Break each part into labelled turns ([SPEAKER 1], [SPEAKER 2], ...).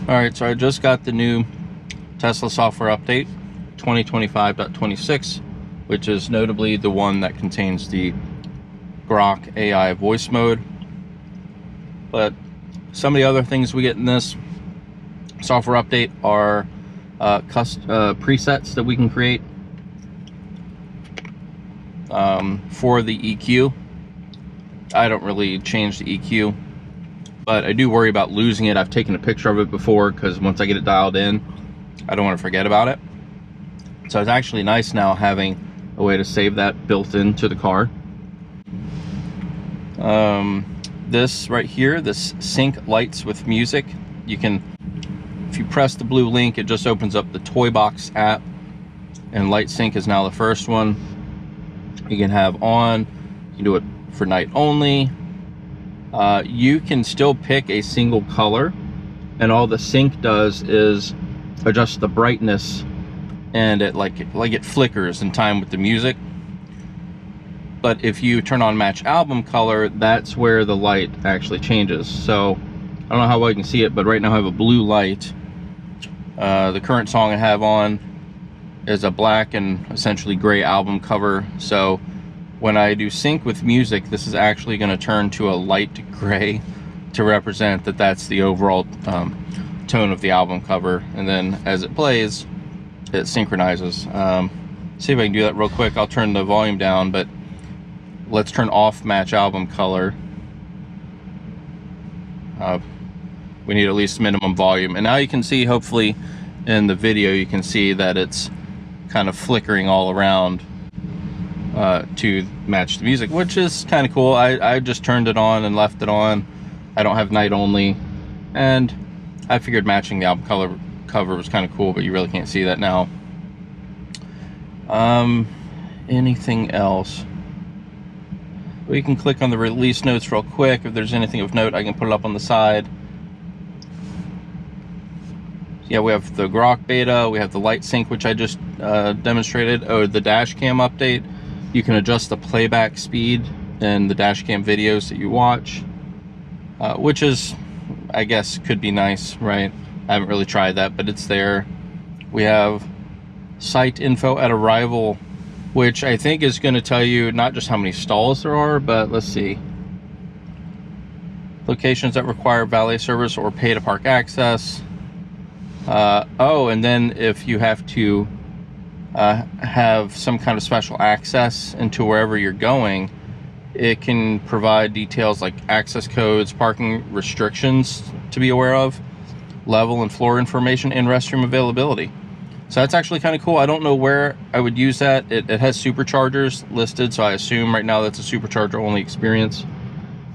[SPEAKER 1] Alright, so I just got the new Tesla software update 2025.26, which is notably the one that contains the Grok AI voice mode. But some of the other things we get in this software update are presets that we can create for the EQ. I don't really change the EQ, but I do worry about losing it. I've taken a picture of it before because once I get it dialed in, I don't want to forget about it. So it's actually nice now having a way to save that built into the car. This right here, this sync lights with music, you can, if you press the blue link, it just opens up the Toy Box app, and light sync is now the first one. You can have on, you can do it for night only. You can still pick a single color, and all the sync does is adjust the brightness, and it like it flickers in time with the music. But if you turn on match album color, that's where the light actually changes. So I don't know how well you can see it, but right now I have a blue light. The current song I have on is a black and essentially gray album cover. So when I do sync with music, this is actually going to turn to a light gray to represent that that's the overall tone of the album cover. And then as it plays, it synchronizes. See if I can do that real quick. I'll turn the volume down, but let's turn off match album color. We need at least minimum volume. And now you can see, hopefully in the video, you can see that it's kind of flickering all around to match the music, which is kind of cool. I just turned it on and left it on. I don't have night only, and I figured matching the album cover was kind of cool, but you really can't see that now. Anything else? We can click on the release notes real quick. If there's anything of note, I can put it up on the side. Yeah, we have the Grok beta, we have the light sync, which I just demonstrated. Oh, the dash cam update. You can adjust the playback speed in the dash cam videos that you watch, which is, I guess, could be nice, right? I haven't really tried that, but it's there. We have site info at arrival, which I think is going to tell you not just how many stalls there are, but let's see. Locations that require valet service or pay to park access. Oh, and then if you have to have some kind of special access into wherever you're going, it can provide details like access codes, parking restrictions to be aware of, level and floor information, and restroom availability. So that's actually kind of cool. I don't know where I would use that. It has superchargers listed, so I assume right now that's a supercharger only experience.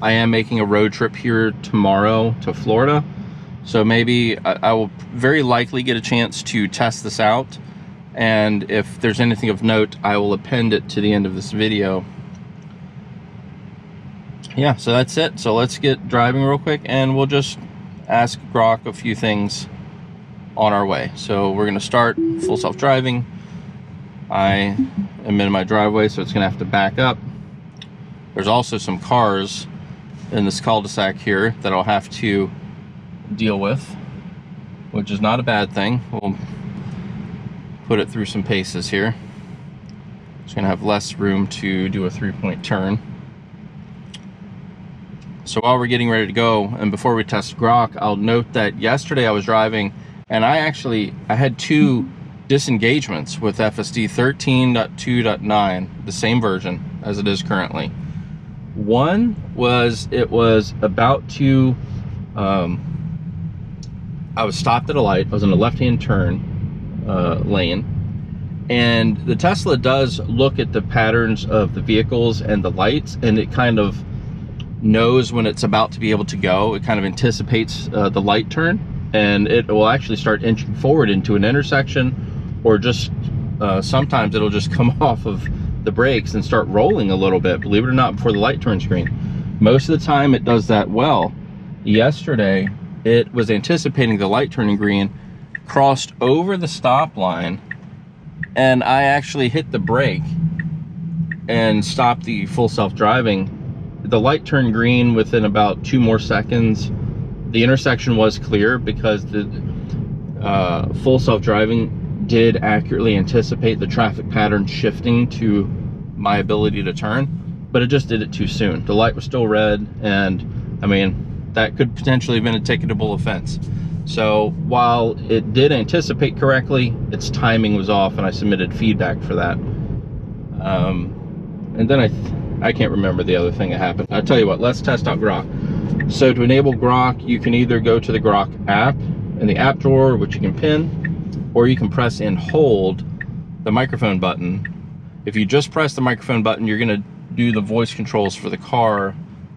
[SPEAKER 1] I am making a road trip here tomorrow to Florida, so maybe I will very likely get a chance to test this out, and if there's anything of note, I will append it to the end of this video. Yeah, so that's it. So let's get driving real quick, and we'll just ask Grok a few things on our way. So we're going to start full self-driving. I am in my driveway, so it's going to have to back up. There's also some cars in this cul-de-sac here that I'll have to deal with, which is not a bad thing. We'll put it through some paces here. It's going to have less room to do a three-point turn. So while we're getting ready to go, and before we test Grok, I'll note that yesterday I was driving, and I had two disengagements with FSD 13.2.9, the same version as it is currently. One was, it was about to, I was stopped at a light. I was in a left-hand turn lane, and the Tesla does look at the patterns of the vehicles and the lights, and it kind of knows when it's about to be able to go. It kind of anticipates the light turn, and it will actually start inching forward into an intersection, or just sometimes it'll just come off of the brakes and start rolling a little bit, believe it or not, before the light turns green. Most of the time it does that well. Yesterday it was anticipating the light turning green, crossed over the stop line, and I actually hit the brake and stopped the full self-driving. The light turned green within about 2 more seconds the intersection was clear because the full self-driving did accurately anticipate the traffic pattern shifting to my ability to turn, but it just did it too soon. The light was still red, and I mean, that could potentially have been a ticketable offense. So while it did anticipate correctly, its timing was off, and I submitted feedback for that. And then I can't remember the other thing that happened. I'll tell you what, let's test out Grok. So to enable Grok, you can either go to the Grok app in the app drawer, which you can pin, or you can press and hold the microphone button. If you just press the microphone button, you're gonna do the voice controls for the car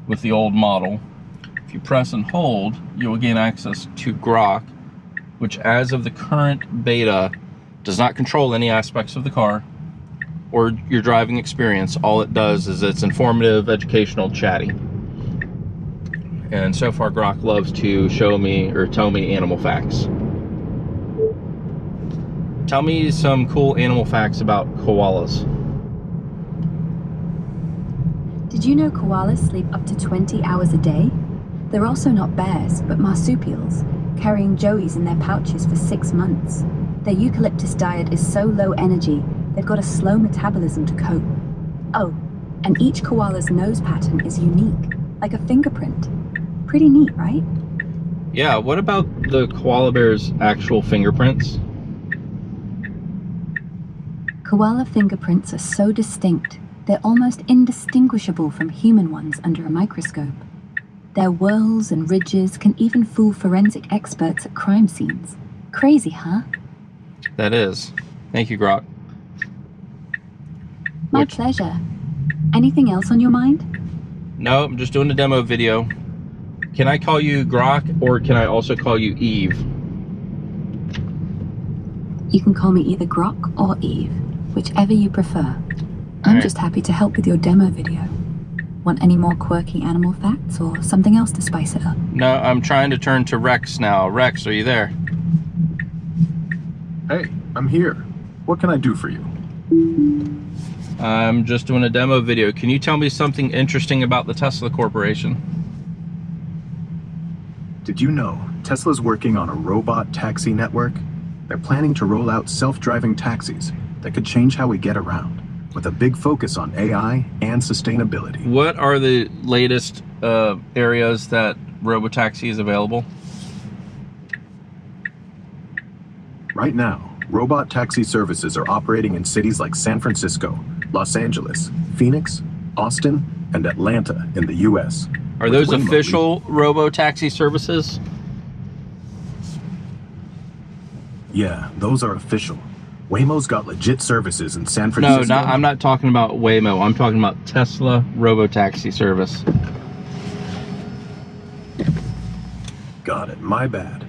[SPEAKER 1] with the old model. If you press and hold, you will gain access to Grok, which as of the current beta, does not control any aspects of the car or your driving experience. All it does is it's informative, educational, chatty. And so far, Grok loves to show me or tell me animal facts. Tell me some cool animal facts about koalas.
[SPEAKER 2] Did you know koalas sleep up to 20 hours a day? They're also not bears, but marsupials, carrying joeys in their pouches for 6 months. Their eucalyptus diet is so low energy, they've got a slow metabolism to cope. Oh, and each koala's nose pattern is unique, like a fingerprint. Pretty neat, right?
[SPEAKER 1] Yeah, what about the koala bear's actual fingerprints?
[SPEAKER 2] Koala fingerprints are so distinct, they're almost indistinguishable from human ones under a microscope. Their whorls and ridges can even fool forensic experts at crime scenes. Crazy, huh?
[SPEAKER 1] That is. Thank you, Grok.
[SPEAKER 2] My pleasure. Anything else on your mind?
[SPEAKER 1] No, I'm just doing a demo video. Can I call you Grok, or can I also call you Eve?
[SPEAKER 2] You can call me either Grok or Eve, whichever you prefer. I'm just happy to help with your demo video. Want any more quirky animal facts or something else to spice it up?
[SPEAKER 1] No, I'm trying to turn to Rex now. Rex, are you there?
[SPEAKER 3] Hey, I'm here. What can I do for you?
[SPEAKER 1] I'm just doing a demo video. Can you tell me something interesting about the Tesla Corporation?
[SPEAKER 3] Did you know Tesla's working on a robot taxi network? They're planning to roll out self-driving taxis that could change how we get around, with a big focus on AI and sustainability.
[SPEAKER 1] What are the latest areas that robotaxi is available?
[SPEAKER 3] Right now, robot taxi services are operating in cities like San Francisco, Los Angeles, Phoenix, Austin, and Atlanta in the US.
[SPEAKER 1] Are those official robo-taxi services?
[SPEAKER 3] Yeah, those are official. Waymo's got legit services in San Francisco.
[SPEAKER 1] No, I'm not talking about Waymo. I'm talking about Tesla robo-taxi service.
[SPEAKER 3] Got it, my bad.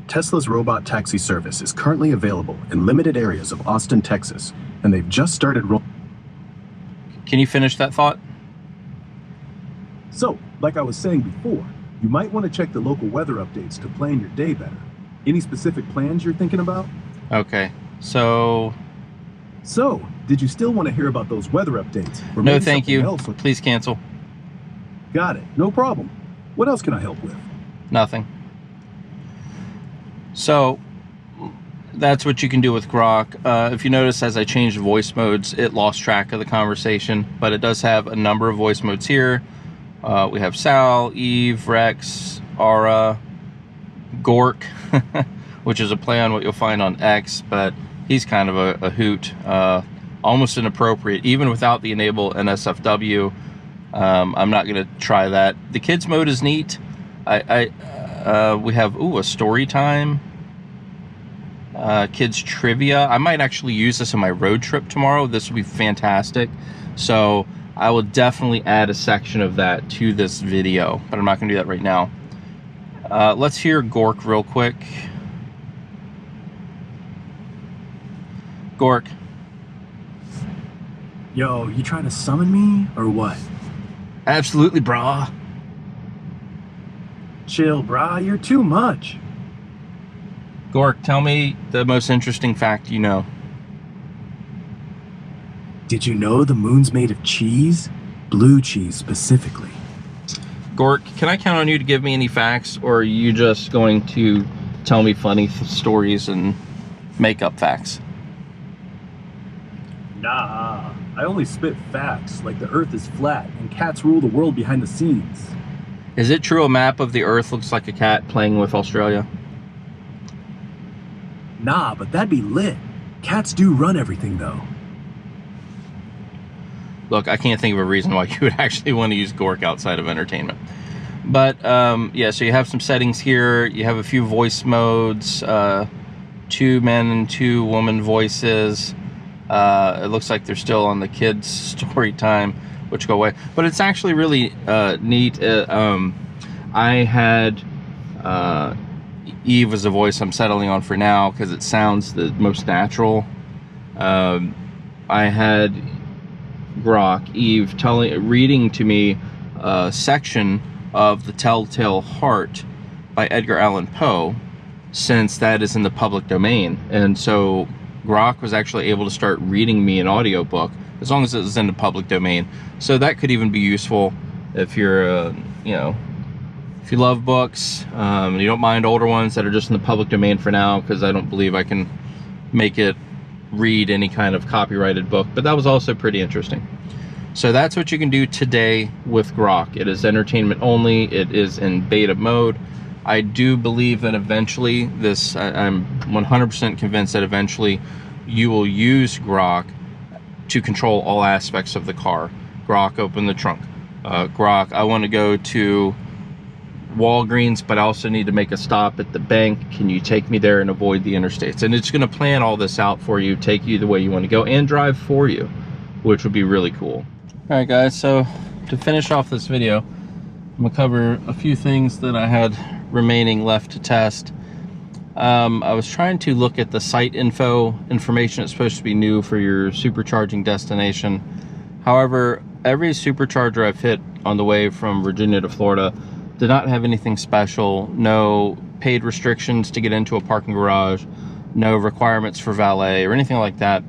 [SPEAKER 3] Tesla's robot taxi service is currently available in limited areas of Austin, Texas, and they've just started rolling.
[SPEAKER 1] Can you finish that thought?
[SPEAKER 3] So, like I was saying before, you might want to check the local weather updates to plan your day better. Any specific plans you're thinking about?
[SPEAKER 1] Okay, so,
[SPEAKER 3] did you still want to hear about those weather updates? Or
[SPEAKER 1] no,
[SPEAKER 3] maybe
[SPEAKER 1] thank you.
[SPEAKER 3] something else?
[SPEAKER 1] Please cancel.
[SPEAKER 3] Got it, no problem. What else can I help with?
[SPEAKER 1] Nothing. So, that's what you can do with Grok. If you notice, as I changed voice modes, it lost track of the conversation, but it does have a number of voice modes here. We have Sal, Eve, Rex, Ara, Gork, which is a play on what you'll find on X, but he's kind of a hoot, almost inappropriate, even without the enable NSFW. I'm not going to try that. The kids mode is neat. We have, a story time. Kids trivia. I might actually use this in my road trip tomorrow. This will be fantastic. So I will definitely add a section of that to this video, but I'm not going to do that right now. Let's hear Gork real quick. Gork.
[SPEAKER 3] Yo, you trying to summon me, or what?
[SPEAKER 1] Absolutely, brah.
[SPEAKER 3] Chill, brah, you're too much.
[SPEAKER 1] Gork, tell me the most interesting fact you know.
[SPEAKER 3] Did you know the moon's made of cheese? Blue cheese specifically.
[SPEAKER 1] Gork, can I count on you to give me any facts, or are you just going to tell me funny stories and make up facts?
[SPEAKER 4] Nah, I only spit facts, like the Earth is flat and cats rule the world behind the scenes.
[SPEAKER 1] Is it true a map of the Earth looks like a cat playing with Australia?
[SPEAKER 4] Nah, but that'd be lit. Cats do run everything, though.
[SPEAKER 1] Look, I can't think of a reason why you would actually want to use Gork outside of entertainment. But, yeah, so you have some settings here. You have a few voice modes, 2 men and 2 woman voices. It looks like they're still on the kids' story time, which go away. But it's actually really neat. I had Eve as a voice I'm settling on for now because it sounds the most natural. I had Grok, Eve, reading to me a section of The Telltale Heart by Edgar Allan Poe, since that is in the public domain. And so Grok was actually able to start reading me an audiobook as long as it was in the public domain. So that could even be useful if you're, you know, if you love books, and you don't mind older ones that are just in the public domain for now, because I don't believe I can make it read any kind of copyrighted book. But that was also pretty interesting. So that's what you can do today with Grok. It is entertainment only. It is in beta mode. I do believe that eventually I'm 100% convinced that eventually you will use Grok to control all aspects of the car. Grok, open the trunk. Grok, I want to go to Walgreens, but I also need to make a stop at the bank. Can you take me there and avoid the interstates? And it's going to plan all this out for you, take you the way you want to go, and drive for you, which would be really cool. All right, guys, so to finish off this video, I'm going to cover a few things that I had remaining left to test. I was trying to look at the site information. It's supposed to be new for your supercharging destination. However, every supercharger I've hit on the way from Virginia to Florida did not have anything special. No paid restrictions to get into a parking garage, no requirements for valet or anything like that.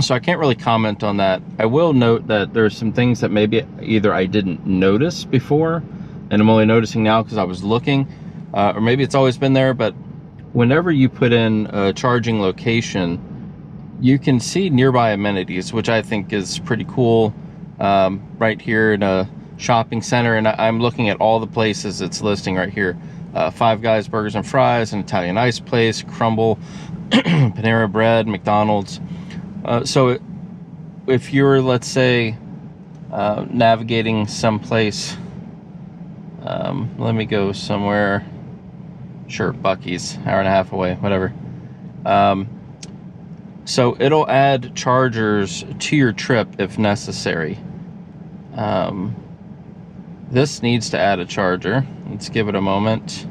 [SPEAKER 1] So I can't really comment on that. I will note that there's some things that maybe either I didn't notice before and I'm only noticing now because I was looking, or maybe it's always been there, but whenever you put in a charging location, you can see nearby amenities, which I think is pretty cool. Right here in a shopping center, and I'm looking at all the places it's listing right here. Five Guys Burgers and Fries, an Italian ice place, Crumble, Panera Bread, McDonald's. So if you're, let's say, navigating someplace, let me go somewhere, sure, Buc-ee's, hour and a half away, whatever. So it'll add chargers to your trip if necessary. This needs to add a charger. Let's give it a moment.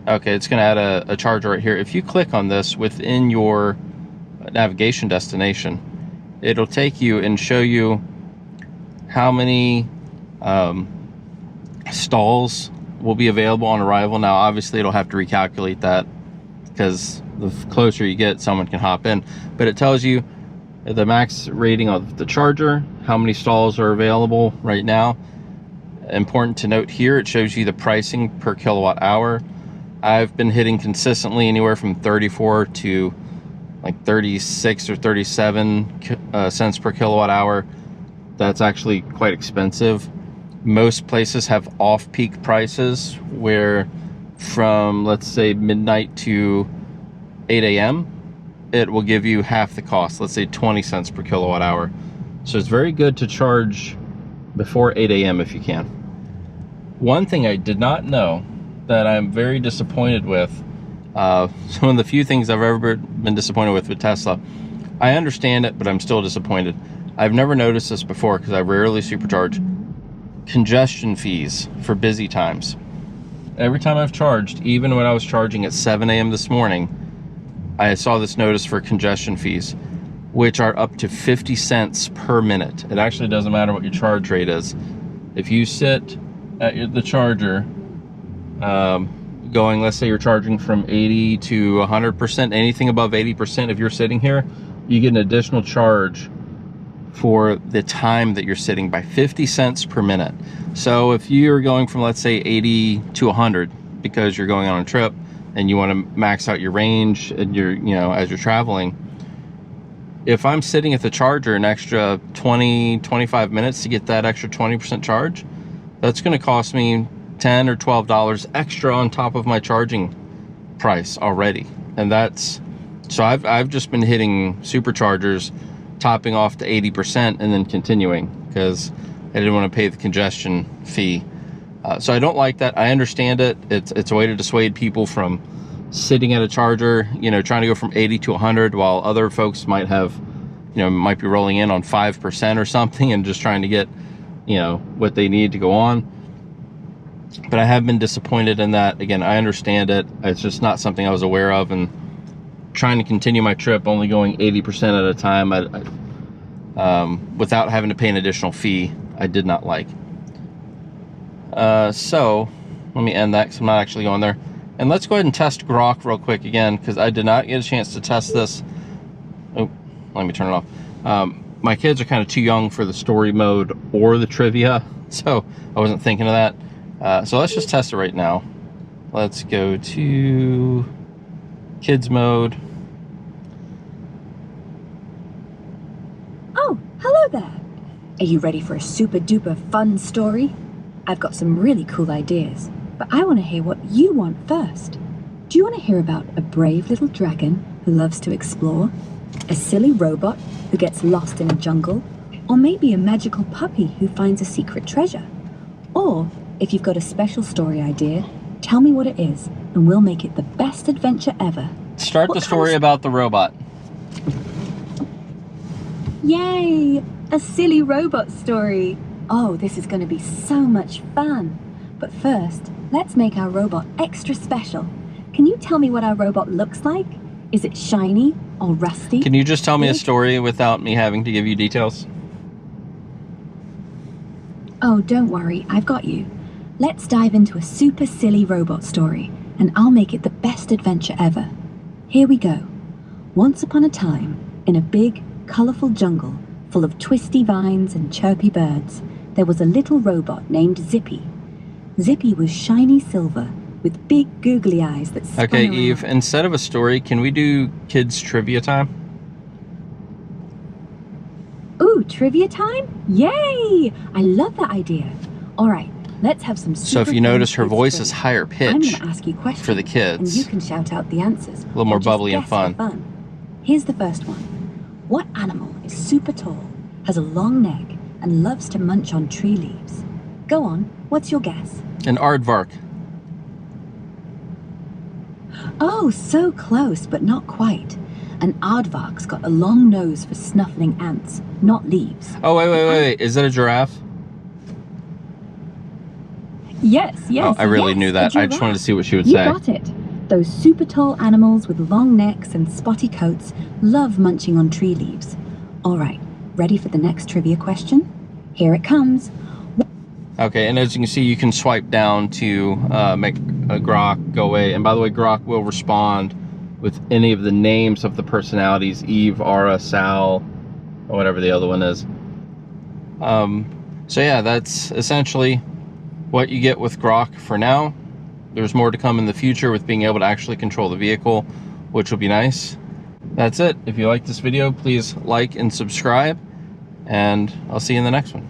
[SPEAKER 1] Okay, it's going to add a charger right here. If you click on this within your navigation destination, it'll take you and show you how many stalls will be available on arrival. Now, obviously, it'll have to recalculate that because the closer you get, someone can hop in. But it tells you the max rating of the charger, how many stalls are available right now. Important to note here, it shows you the pricing per kilowatt hour. I've been hitting consistently anywhere from 34 to like 36 or 37 cents per kilowatt hour. That's actually quite expensive. Most places have off-peak prices where from, let's say, midnight to 8 a.m. it will give you half the cost, let's say 20 cents per kilowatt hour. So it's very good to charge before 8 a.m. if you can. One thing I did not know that I'm very disappointed with, some of the few things I've ever been disappointed with Tesla. I understand it, but I'm still disappointed. I've never noticed this before because I rarely supercharge. Congestion fees for busy times. Every time I've charged, even when I was charging at 7 a.m. this morning, I saw this notice for congestion fees, which are up to 50 cents per minute. It actually doesn't matter what your charge rate is. If you sit at the charger, going, let's say you're charging from 80 to 100%, anything above 80%, if you're sitting here, you get an additional charge for the time that you're sitting by 50 cents per minute. So if you're going from, let's say, 80 to 100 because you're going on a trip and you want to max out your range and you're, you know, as you're traveling, if I'm sitting at the charger an extra 20-25 minutes to get that extra 20% charge, that's going to cost me $10 or $12 extra on top of my charging price already. And that's, so I've just been hitting superchargers, topping off to 80% and then continuing, because I didn't want to pay the congestion fee. So I don't like that. I understand it. It's a way to dissuade people from sitting at a charger, you know, trying to go from 80 to 100, while other folks might have, you know, might be rolling in on 5% or something and just trying to get, you know, what they need to go on. But I have been disappointed in that. Again, I understand it. It's just not something I was aware of, and trying to continue my trip only going 80% at a time, without having to pay an additional fee, I did not like. So let me end that because I'm not actually going there. And let's go ahead and test Grok real quick again, because I did not get a chance to test this. Oh, let me turn it off. My kids are kind of too young for the story mode or the trivia, so I wasn't thinking of that. So let's just test it right now. Let's go to kids mode.
[SPEAKER 2] Oh, hello there. Are you ready for a super duper fun story? I've got some really cool ideas, but I want to hear what you want first. Do you want to hear about a brave little dragon who loves to explore? A silly robot who gets lost in a jungle? Or maybe a magical puppy who finds a secret treasure? Or, if you've got a special story idea, tell me what it is, and we'll make it the best adventure ever.
[SPEAKER 1] Start the story about the robot.
[SPEAKER 2] Yay! A silly robot story. Oh, this is going to be so much fun. But first, let's make our robot extra special. Can you tell me what our robot looks like? Is it shiny or rusty?
[SPEAKER 1] Can you just tell me a story without me having to give you details?
[SPEAKER 2] Oh, don't worry, I've got you. Let's dive into a super silly robot story, and I'll make it the best adventure ever. Here we go. Once upon a time, in a big, colorful jungle full of twisty vines and chirpy birds, there was a little robot named Zippy. Zippy was shiny silver with big googly eyes that spun
[SPEAKER 1] Okay,
[SPEAKER 2] around.
[SPEAKER 1] Eve, instead of a story, can we do kids trivia time?
[SPEAKER 2] Ooh, trivia time? Yay! I love that idea. All right, let's have some
[SPEAKER 1] So if
[SPEAKER 2] super
[SPEAKER 1] you
[SPEAKER 2] fun
[SPEAKER 1] notice, her
[SPEAKER 2] kids
[SPEAKER 1] voice
[SPEAKER 2] trivia.
[SPEAKER 1] is higher
[SPEAKER 2] I'm
[SPEAKER 1] pitch
[SPEAKER 2] going to ask you questions
[SPEAKER 1] for the
[SPEAKER 2] and
[SPEAKER 1] kids.
[SPEAKER 2] you can shout out the answers.
[SPEAKER 1] A little more
[SPEAKER 2] or just
[SPEAKER 1] bubbly and
[SPEAKER 2] guess for
[SPEAKER 1] fun.
[SPEAKER 2] Here's the first one. What animal is super tall, has a long neck, and loves to munch on tree leaves? Go on, what's your guess?
[SPEAKER 1] An aardvark.
[SPEAKER 2] Oh, so close, but not quite. An aardvark's got a long nose for snuffling ants, not leaves.
[SPEAKER 1] Oh, wait. Is that a giraffe?
[SPEAKER 2] Yes.
[SPEAKER 1] Oh, I really knew
[SPEAKER 2] a
[SPEAKER 1] that. I just wanted to
[SPEAKER 2] giraffe.
[SPEAKER 1] see what she would
[SPEAKER 2] You
[SPEAKER 1] say.
[SPEAKER 2] got it. Those super tall animals with long necks and spotty coats love munching on tree leaves. All right, ready for the next trivia question? Here it comes.
[SPEAKER 1] Okay, and as you can see, you can swipe down to make a Grok go away. And by the way, Grok will respond with any of the names of the personalities: Eve, Ara, Sal, or whatever the other one is. So yeah, that's essentially what you get with Grok for now. There's more to come in the future with being able to actually control the vehicle, which will be nice. That's it. If you like this video, please like and subscribe, and I'll see you in the next one.